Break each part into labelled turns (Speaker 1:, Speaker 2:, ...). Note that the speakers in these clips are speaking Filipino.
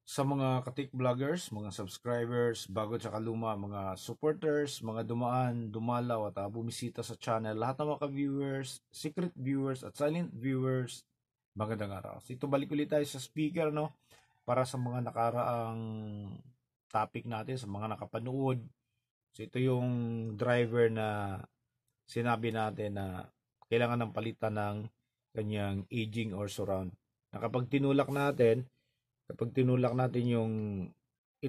Speaker 1: Sa mga katik vloggers, mga subscribers, bago tsaka luma, mga supporters, mga dumaan, dumalaw at bumisita sa channel, lahat ng mga viewers, secret viewers at silent viewers, magandang araw. So ito balik ulit tayo sa speaker, no? Para sa mga nakaraang topic natin, sa mga nakapanood. So ito yung driver na sinabi natin na kailangan ng palitan ng kanyang aging or surround. Na kapag tinulak natin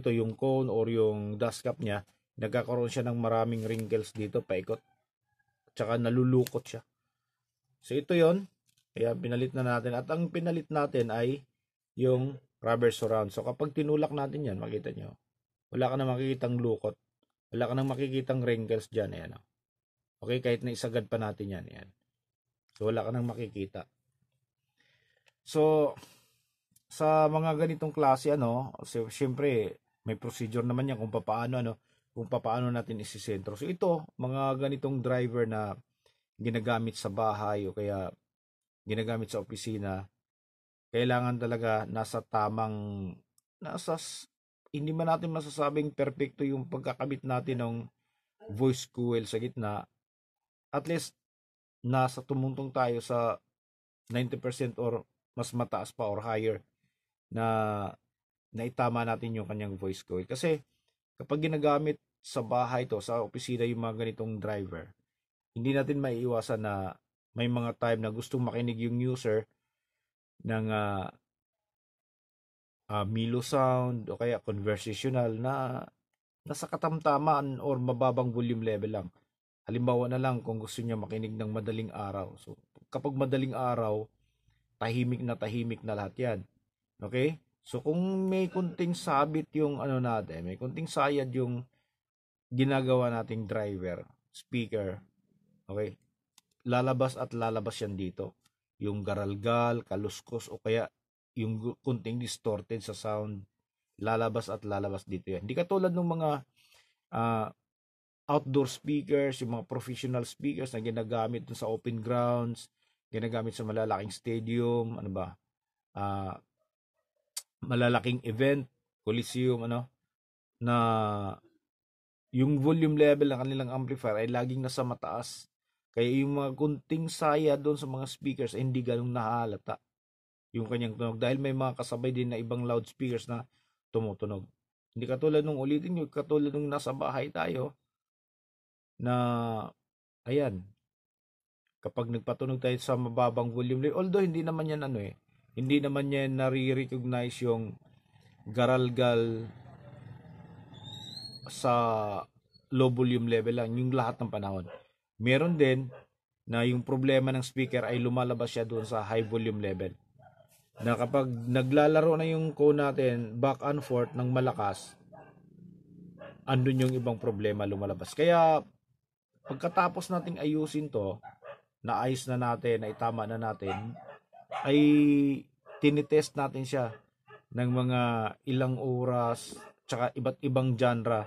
Speaker 1: yung cone or yung dust cap niya, nagkakaroon siya ng maraming wrinkles dito paikot. Tsaka nalulukot siya. So ito yon. Kaya pinalit na natin. At ang pinalit natin ay yung rubber surround. So kapag tinulak natin yan, makita nyo, wala ka na makikitang lukot. Wala ka na makikitang wrinkles dyan. Ayan. Okay, kahit na isagad pa natin yan. Ayan. So wala ka nang makikita. So, sa mga ganitong klase siyempre may procedure naman yan kung paano natin isisentro. So ito, mga ganitong driver na ginagamit sa bahay o kaya ginagamit sa opisina, kailangan talaga nasa hindi man natin masasabing perfecto yung pagkakabit natin ng voice coil sa gitna. At least nasa tumuntong tayo sa 90% or mas mataas pa or higher na naitama natin yung kanyang voice coil. Kasi kapag ginagamit sa bahay to, sa opisina yung mga ganitong driver, hindi natin maiiwasan na may mga time na gustong makinig yung user ng Milo sound o kaya conversational na nasa katamtaman or mababang volume level lang. Halimbawa na lang kung gusto niya makinig ng madaling araw. So kapag madaling araw, tahimik na lahat yan. Okay? So kung may kunting sabit yung may kunting sayad yung ginagawa nating driver, speaker, okay? Lalabas yan dito. Yung garalgal, kaluskos o kaya yung kunting distorted sa sound, lalabas dito yan. Hindi katulad ng mga uh, outdoor speakers, yung mga professional speakers na ginagamit sa open grounds, ginagamit sa malalaking stadium, malalaking event, coliseum, na yung volume level ng kanilang amplifier ay laging nasa mataas. Kaya yung mga kunting saya doon sa mga speakers ay hindi ganong nahalata yung kanyang tunog dahil may mga kasabay din na ibang loudspeakers na tumutunog. Hindi katulad nung ulitin nyo, katulad nung nasa bahay tayo na ayan, kapag nagpatunog tayo sa mababang volume level, although hindi naman yan hindi naman yan nare-recognize yung garalgal sa low volume level lang yung lahat ng panahon. Meron din na yung problema ng speaker ay lumalabas siya doon sa high volume level. Na kapag naglalaro na yung cone natin back and forth ng malakas, andun yung ibang problema lumalabas. Kaya pagkatapos nating ayusin to, naayos na natin, naitama na natin, ay tinitest natin siya ng mga ilang oras, tsaka iba't ibang genre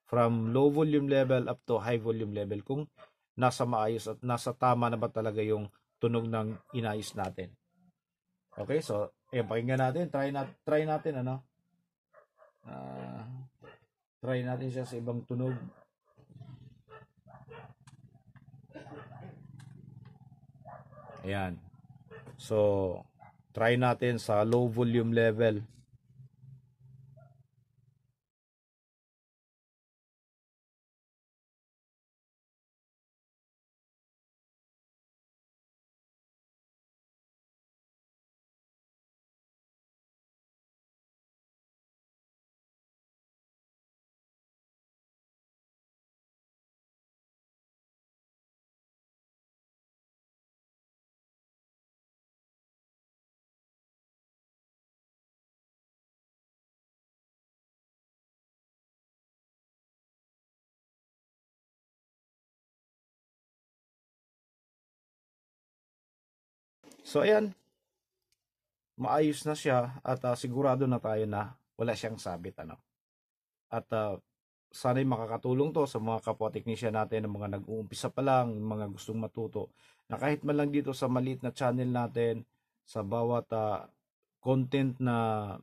Speaker 1: from low volume level up to high volume level kung nasa maayos at nasa tama na ba talaga yung tunog ng inayos natin. Okay, so pakinggan natin, try natin uh, try natin siya sa ibang tunog. Ayan. So, try natin sa low volume level. So, ayan. Maayos na siya at sigurado na tayo na wala siyang sabit At sana'y makakatulong to sa mga kapwa teknisyan natin ng mga nag-uumpisa pa lang, mga gustong matuto na kahit man lang dito sa maliit na channel natin sa bawat content na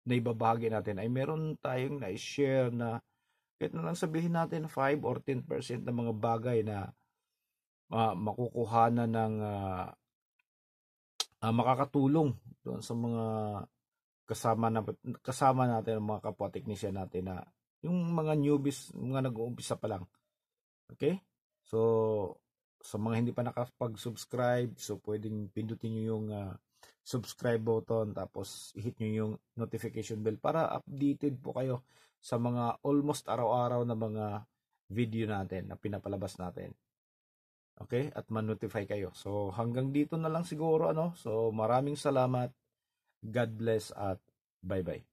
Speaker 1: na ibabahagi natin ay meron tayong na-share na kahit na lang sabihin natin 5 or 10% ng mga bagay na makukuhanan ng makakatulong doon sa mga kasama natin, ang mga kapwa technician natin na yung mga newbies, mga nag-uumpisa pa lang. Okay? So, sa mga hindi pa nakapag-subscribe, so pwedeng pindutin nyo yung subscribe button, tapos hit nyo yung notification bell para updated po kayo sa mga almost araw-araw na mga video natin na pinapalabas natin. Okay? At man-notify kayo. So, hanggang dito na lang siguro, ano? So, maraming salamat. God bless at bye-bye.